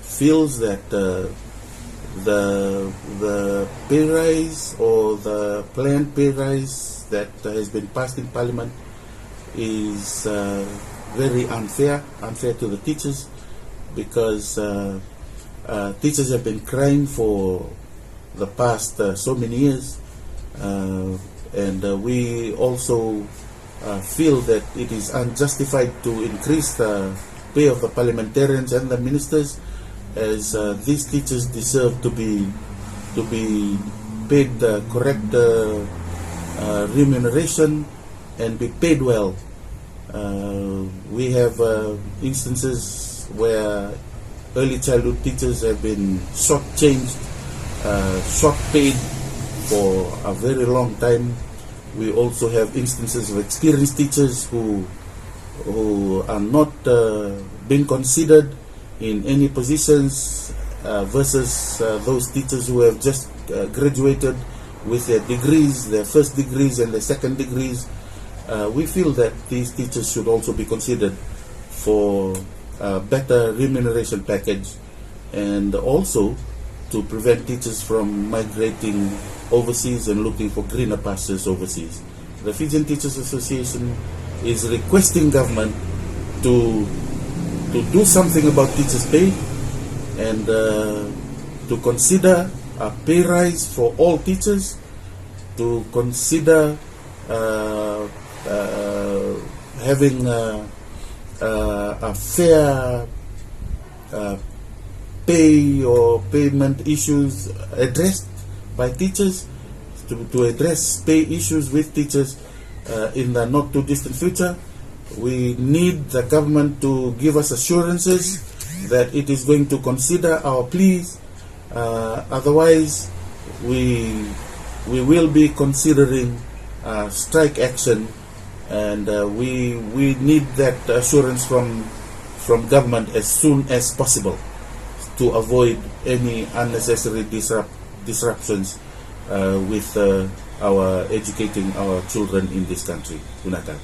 feels that the pay rise or the planned pay rise that has been passed in Parliament is very unfair to the teachers, because teachers have been crying for the past so many years, and we also feel that it is unjustified to increase the pay of the parliamentarians and the ministers, as these teachers deserve to be paid the correct remuneration and be paid well. We have instances where early childhood teachers have been short-changed, short-paid for a very long time. We also have instances of experienced teachers who are not being considered in any positions versus those teachers who have just graduated with their degrees, their first degrees and their second degrees. We feel that these teachers should also be considered for a better remuneration package, and also to prevent teachers from migrating overseas and looking for greener pastures overseas. The Fijian Teachers Association is requesting government to do something about teachers' pay, and to consider a pay rise for all teachers, to consider having a fair pay or payment issues addressed by teachers, to address pay issues with teachers in the not too distant future. We need the government to give us assurances that it is going to consider our pleas. Otherwise, we will be considering strike action, and we need that assurance from government as soon as possible to avoid any unnecessary disruptions with our educating our children in this country. Unaka.